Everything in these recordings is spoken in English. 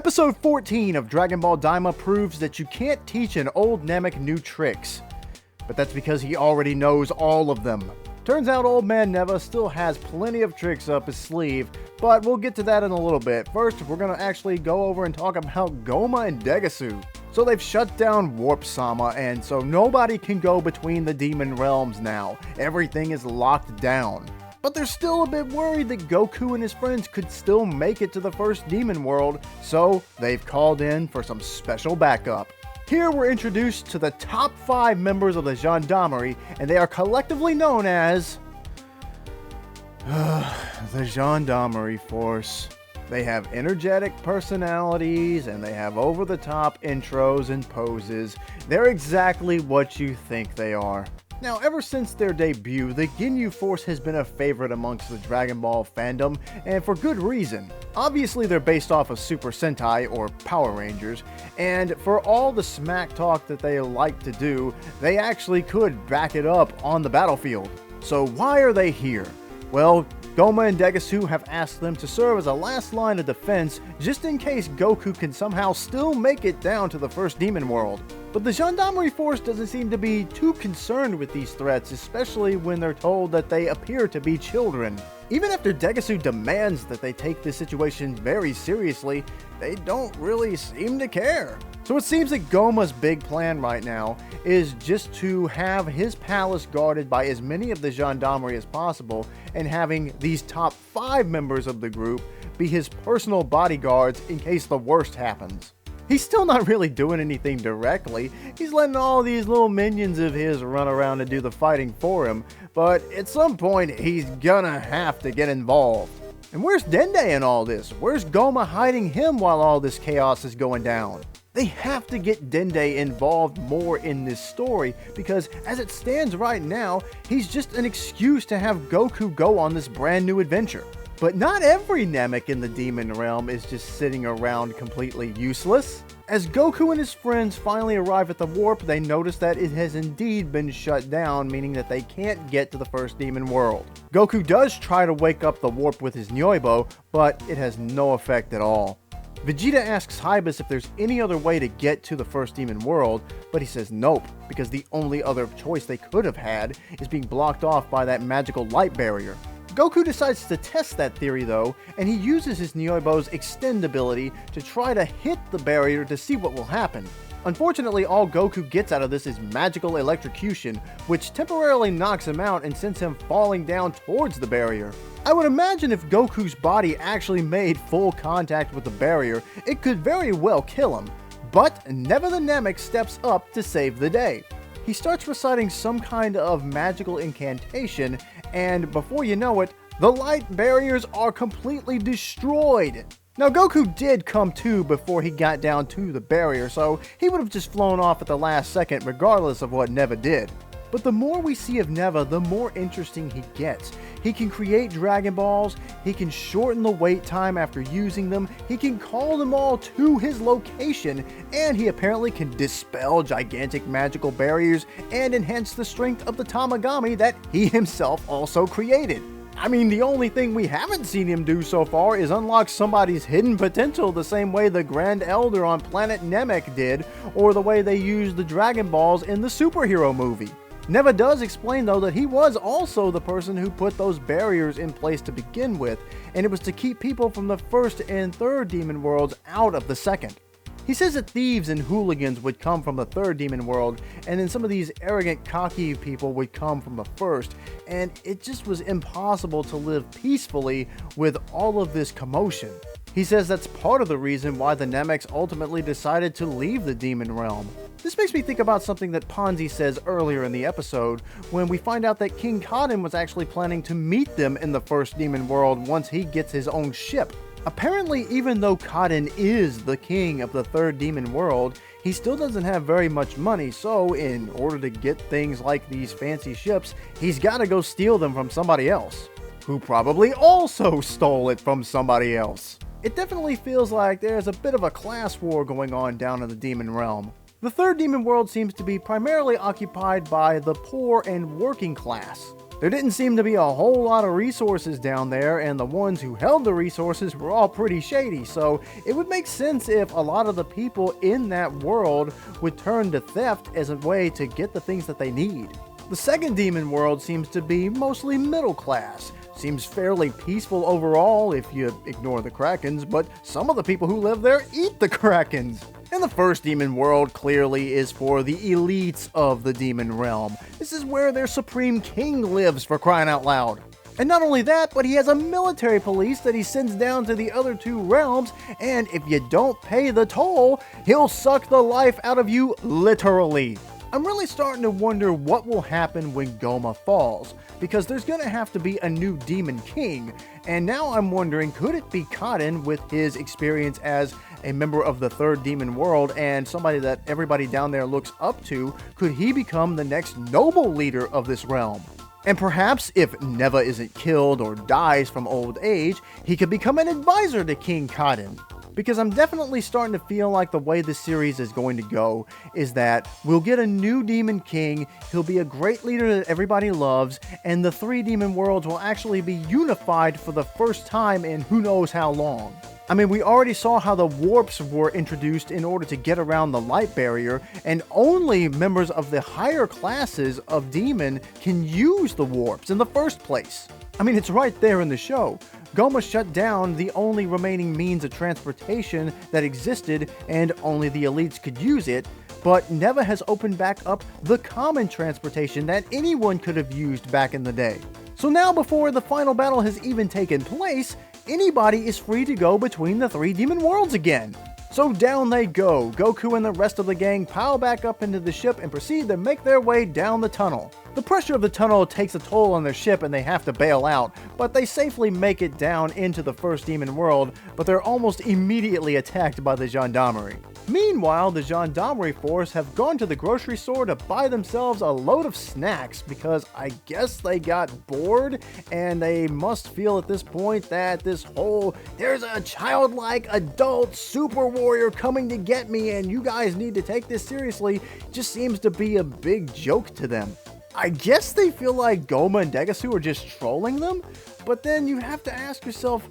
Episode 14 of Dragon Ball Daima proves that you can't teach an old Namek new tricks. But that's because he already knows all of them. Turns out old man Neva still has plenty of tricks up his sleeve, but we'll get to that in a little bit. First, we're going to actually go over and talk about Goma and Degasu. So they've shut down Warp Sama, and so nobody can go between the demon realms now. Everything is locked down. But they're still a bit worried that Goku and his friends could still make it to the first demon world, so they've called in for some special backup. Here we're introduced to the top 5 members of the Gendarmerie, and they are collectively known as the Gendarmerie Force. They have energetic personalities, and they have over-the-top intros and poses. They're exactly what you think they are. Now, ever since their debut, the Ginyu Force has been a favorite amongst the Dragon Ball fandom, and for good reason. Obviously, they're based off of Super Sentai, or Power Rangers, and for all the smack talk that they like to do, they actually could back it up on the battlefield. So why are they here? Well, Goma and Degasu have asked them to serve as a last line of defense just in case Goku can somehow still make it down to the first demon world. But the Gendarmerie Force doesn't seem to be too concerned with these threats, especially when they're told that they appear to be children. Even after Degasu demands that they take this situation very seriously, they don't really seem to care. So it seems that Goma's big plan right now is just to have his palace guarded by as many of the Gendarmerie as possible, and having these top 5 members of the group be his personal bodyguards in case the worst happens. He's still not really doing anything directly. He's letting all these little minions of his run around and do the fighting for him, but at some point he's gonna have to get involved. And where's Dende in all this? Where's Goma hiding him while all this chaos is going down? They have to get Dende involved more in this story, because as it stands right now, he's just an excuse to have Goku go on this brand new adventure. But not every Namek in the demon realm is just sitting around completely useless. As Goku and his friends finally arrive at the warp, they notice that it has indeed been shut down, meaning that they can't get to the first demon world. Goku does try to wake up the warp with his Nyoibo, but it has no effect at all. Vegeta asks Hybus if there's any other way to get to the first demon world, but he says nope, because the only other choice they could have had is being blocked off by that magical light barrier. Goku decides to test that theory though, and he uses his Nyoibo's extend ability to try to hit the barrier to see what will happen. Unfortunately, all Goku gets out of this is magical electrocution, which temporarily knocks him out and sends him falling down towards the barrier. I would imagine if Goku's body actually made full contact with the barrier, it could very well kill him. But Neva the Namek steps up to save the day. He starts reciting some kind of magical incantation, and before you know it, the light barriers are completely destroyed. Now, Goku did come to before he got down to the barrier, so he would have just flown off at the last second regardless of what Neva did. But the more we see of Neva, the more interesting he gets. He can create Dragon Balls, he can shorten the wait time after using them, he can call them all to his location, and he apparently can dispel gigantic magical barriers and enhance the strength of the Tamagami that he himself also created. I mean, the only thing we haven't seen him do so far is unlock somebody's hidden potential the same way the Grand Elder on Planet Namek did, or the way they used the Dragon Balls in the superhero movie. Neva does explain though that he was also the person who put those barriers in place to begin with, and it was to keep people from the first and third demon worlds out of the second. He says that thieves and hooligans would come from the third demon world, and then some of these arrogant, cocky people would come from the first, and it just was impossible to live peacefully with all of this commotion. He says that's part of the reason why the Nameks ultimately decided to leave the demon realm. This makes me think about something that Ponzi says earlier in the episode, when we find out that King Cotton was actually planning to meet them in the first demon world once he gets his own ship. Apparently, even though Cotton is the king of the third demon world, he still doesn't have very much money, so in order to get things like these fancy ships, he's got to go steal them from somebody else, who probably also stole it from somebody else. It definitely feels like there's a bit of a class war going on down in the demon realm. The third demon world seems to be primarily occupied by the poor and working class. There didn't seem to be a whole lot of resources down there, and the ones who held the resources were all pretty shady, so it would make sense if a lot of the people in that world would turn to theft as a way to get the things that they need. The second demon world seems to be mostly middle class. Seems fairly peaceful overall if you ignore the Krakens, but some of the people who live there eat the Krakens. And the first demon world clearly is for the elites of the demon realm. This is where their supreme king lives, for crying out loud. And not only that, but he has a military police that he sends down to the other two realms, and if you don't pay the toll, he'll suck the life out of you literally. I'm really starting to wonder what will happen when Goma falls, because there's going to have to be a new Demon King, and now I'm wondering, could it be Cotton with his experience as a member of the third demon world and somebody that everybody down there looks up to? Could he become the next noble leader of this realm? And perhaps if Neva isn't killed or dies from old age, he could become an advisor to King Cotton. Because I'm definitely starting to feel like the way this series is going to go is that we'll get a new Demon King, he'll be a great leader that everybody loves, and the three demon worlds will actually be unified for the first time in who knows how long. I mean, we already saw how the warps were introduced in order to get around the light barrier, and only members of the higher classes of demon can use the warps in the first place. I mean, it's right there in the show. Goma shut down the only remaining means of transportation that existed, and only the elites could use it, but Neva has opened back up the common transportation that anyone could have used back in the day. So now, before the final battle has even taken place, anybody is free to go between the three demon worlds again. So down they go. Goku and the rest of the gang pile back up into the ship and proceed to make their way down the tunnel. The pressure of the tunnel takes a toll on their ship and they have to bail out, but they safely make it down into the first demon world, but they're almost immediately attacked by the Gendarmerie. Meanwhile, the Gendarmerie Force have gone to the grocery store to buy themselves a load of snacks because I guess they got bored and they must feel at this point that this whole there's a childlike adult super warrior coming to get me and you guys need to take this seriously just seems to be a big joke to them. I guess they feel like Goma and Degasu are just trolling them, but then you have to ask yourself,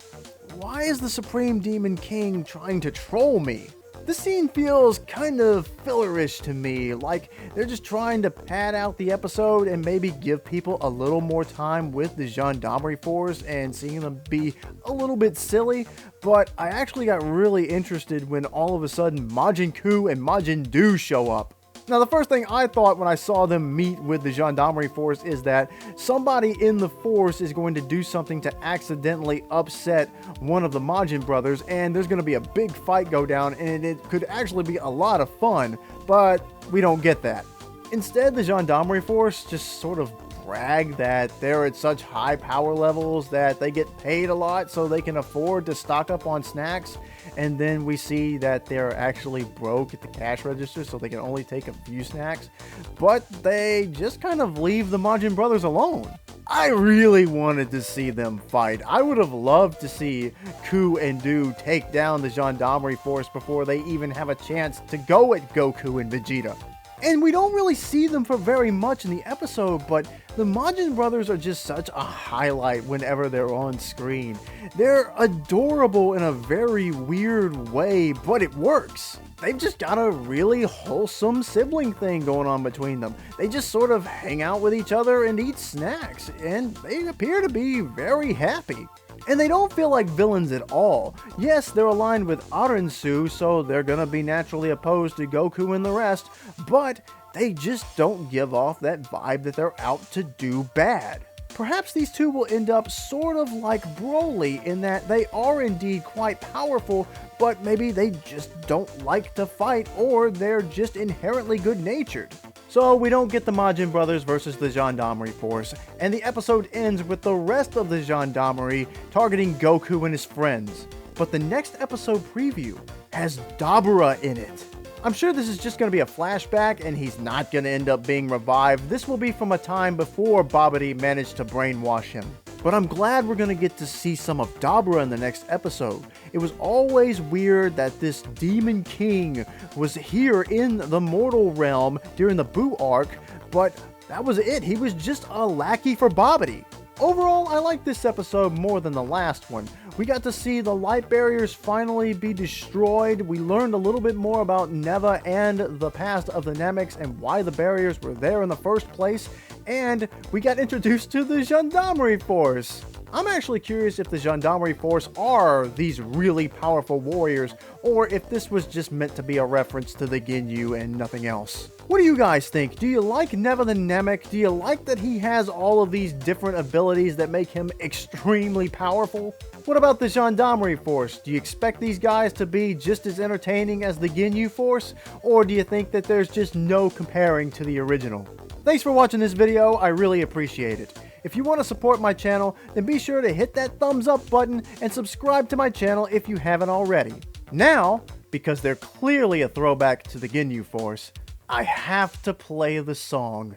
why is the Supreme Demon King trying to troll me? This scene feels kind of fillerish to me, like they're just trying to pad out the episode and maybe give people a little more time with the Gendarmerie Force and seeing them be a little bit silly, but I actually got really interested when all of a sudden Majin Ku and Majin Du show up. Now, the first thing I thought when I saw them meet with the Gendarmerie Force is that somebody in the Force is going to do something to accidentally upset one of the Majin brothers, and there's going to be a big fight go down, and it could actually be a lot of fun, but we don't get that. Instead, the Gendarmerie Force just sort of brag that they're at such high power levels that they get paid a lot so they can afford to stock up on snacks, and then we see that they're actually broke at the cash register so they can only take a few snacks, but they just kind of leave the Majin brothers alone. I really wanted to see them fight. I would have loved to see Ku and Du take down the Gendarmerie Force before they even have a chance to go at Goku and Vegeta. And we don't really see them for very much in the episode, but the Majin brothers are just such a highlight whenever they're on screen. They're adorable in a very weird way, but it works. They've just got a really wholesome sibling thing going on between them. They just sort of hang out with each other and eat snacks, and they appear to be very happy. And they don't feel like villains at all. Yes, they're aligned with Arensu, so they're gonna be naturally opposed to Goku and the rest, but they just don't give off that vibe that they're out to do bad. Perhaps these two will end up sort of like Broly in that they are indeed quite powerful, but maybe they just don't like to fight, or they're just inherently good-natured. So we don't get the Majin brothers versus the Gendarmerie Force, and the episode ends with the rest of the Gendarmerie targeting Goku and his friends. But the next episode preview has Dabura in it. I'm sure this is just going to be a flashback and he's not going to end up being revived. This will be from a time before Babidi managed to brainwash him. But I'm glad we're going to get to see some of Dabura in the next episode. It was always weird that this Demon King was here in the mortal realm during the Buu arc, but That was it. He was just a lackey for Bobbity. Overall, I like this episode more than the last one. We got to see the light barriers finally be destroyed. We learned a little bit more about Neva and the past of the Nameks and why the barriers were there in the first place. And we got introduced to the Gendarmerie Force. I'm actually curious if the Gendarmerie Force are these really powerful warriors, or if this was just meant to be a reference to the Ginyu and nothing else. What do you guys think? Do you like Neva the Namek? Do you like that he has all of these different abilities that make him extremely powerful? What about the Gendarmerie Force? Do you expect these guys to be just as entertaining as the Ginyu Force? Or do you think that there's just no comparing to the original? Thanks for watching this video, I really appreciate it. If you want to support my channel, then be sure to hit that thumbs up button and subscribe to my channel if you haven't already. Now, because they're clearly a throwback to the Ginyu Force, I have to play the song.